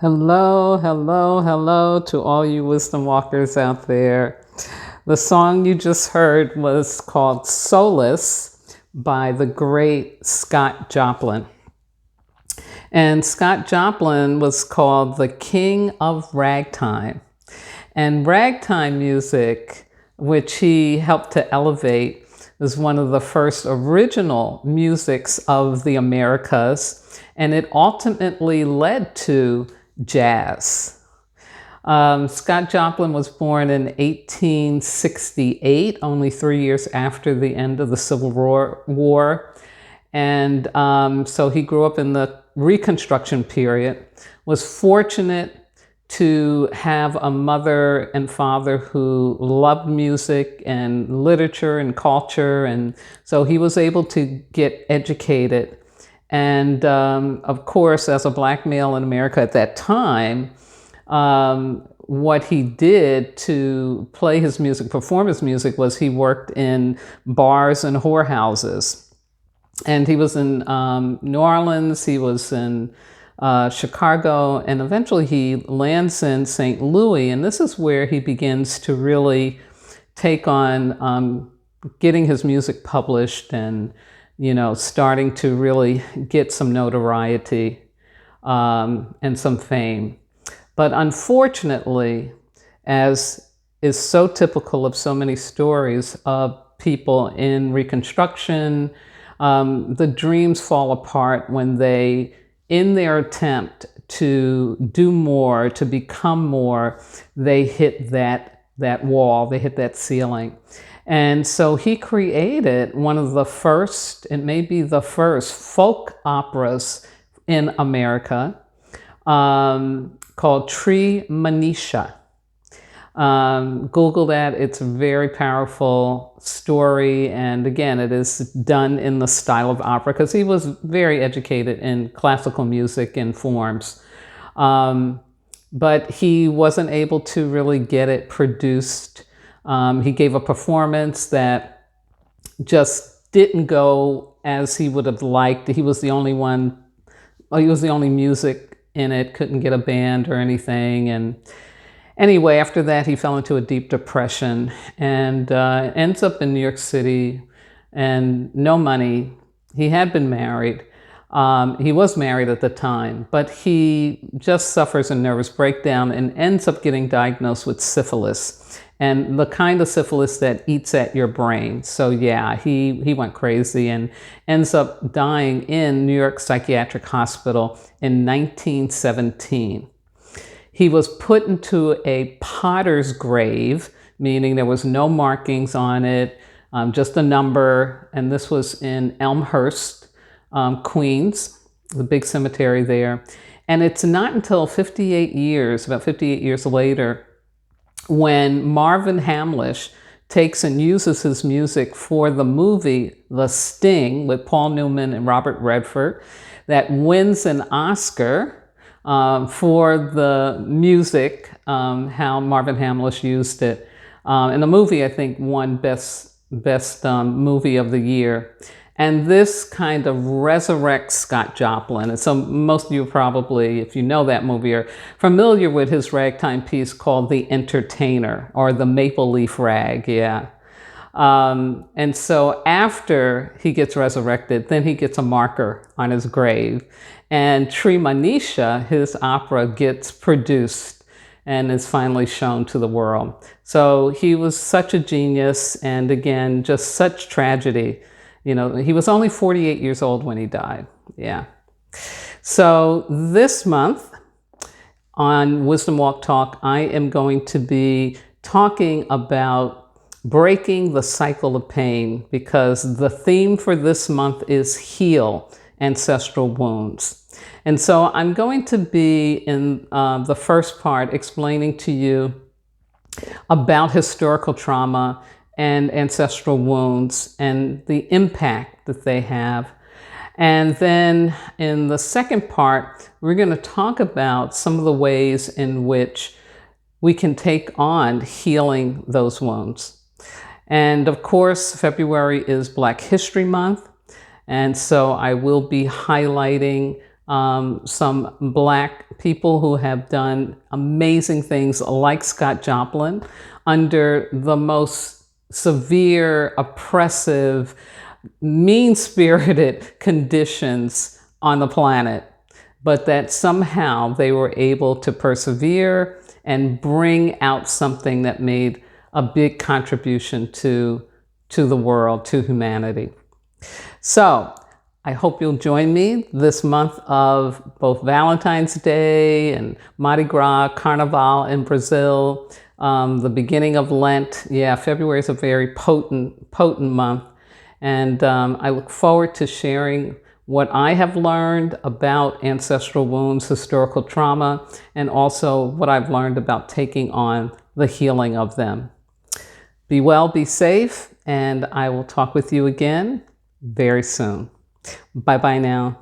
Hello, hello, hello to all you wisdom walkers out there. The song you just heard was called Solace by the great Scott Joplin. And Scott Joplin was called the King of Ragtime. And ragtime music, which he helped to elevate, was one of the first original musics of the Americas, and it ultimately led to jazz. Scott Joplin was born in 1868, only 3 years after the end of the Civil War. And so he grew up in the Reconstruction period, was fortunate to have a mother and father who loved music and literature and culture. And so he was able to get educated. And of course, as a black male in America at that time, what he did to play his music, perform his music, was he worked in bars and whorehouses. And he was in New Orleans, he was in Chicago, and eventually he lands in St. Louis. And this is where he begins to really take on getting his music published and, you know, starting to really get some notoriety and some fame. But unfortunately, as is so typical of so many stories of people in Reconstruction, the dreams fall apart when they, in their attempt to do more, to become more, they hit that wall, they hit that ceiling. And so he created one of the first, it may be the first, folk operas in America, called Treemonisha. Google that. It's a very powerful story. And again, it is done in the style of opera because he was very educated in classical music and forms. But he wasn't able to really get it produced. He gave a performance that just didn't go as he would have liked. He was the only one, he was the only music in it, couldn't get a band or anything. And anyway, after that, he fell into a deep depression and ends up in New York City and no money. He had been married. He was married at the time, but he just suffers a nervous breakdown and ends up getting diagnosed with syphilis, and the kind of syphilis that eats at your brain. So yeah, he went crazy and ends up dying in New York Psychiatric Hospital in 1917. He was put into a potter's grave, meaning there was no markings on it, just a number, and this was in Elmhurst, Queens, the big cemetery there. And it's not until 58 years, about 58 years later, when Marvin Hamlisch takes and uses his music for the movie The Sting with Paul Newman and Robert Redford, that wins an Oscar for the music, how Marvin Hamlisch used it. And the movie, I think, won best movie of the year. And this kind of resurrects Scott Joplin. And so most of you probably, if you know that movie, are familiar with his ragtime piece called The Entertainer, or The Maple Leaf Rag, yeah. And so after he gets resurrected, then he gets a marker on his grave. And Treemonisha, his opera, gets produced and is finally shown to the world. So he was such a genius, and again, just such tragedy. You know, he was only 48 years old when he died. Yeah. So this month on Wisdom Walk Talk, I am going to be talking about breaking the cycle of pain, because the theme for this month is Heal Ancestral Wounds. And so I'm going to be in the first part explaining to you about historical trauma and ancestral wounds and the impact that they have. And then in the second part, we're going to talk about some of the ways in which we can take on healing those wounds. And of course, February is Black History Month. And so I will be highlighting some Black people who have done amazing things, like Scott Joplin, under the most severe, oppressive, mean-spirited conditions on the planet, but that somehow they were able to persevere and bring out something that made a big contribution to the world, to humanity. So I hope you'll join me this month of both Valentine's Day and Mardi Gras, Carnival in Brazil, the beginning of Lent. Yeah, February is a very potent month. And I look forward to sharing what I have learned about ancestral wounds, historical trauma, and also what I've learned about taking on the healing of them. Be well, be safe, and I will talk with you again very soon. Bye-bye now.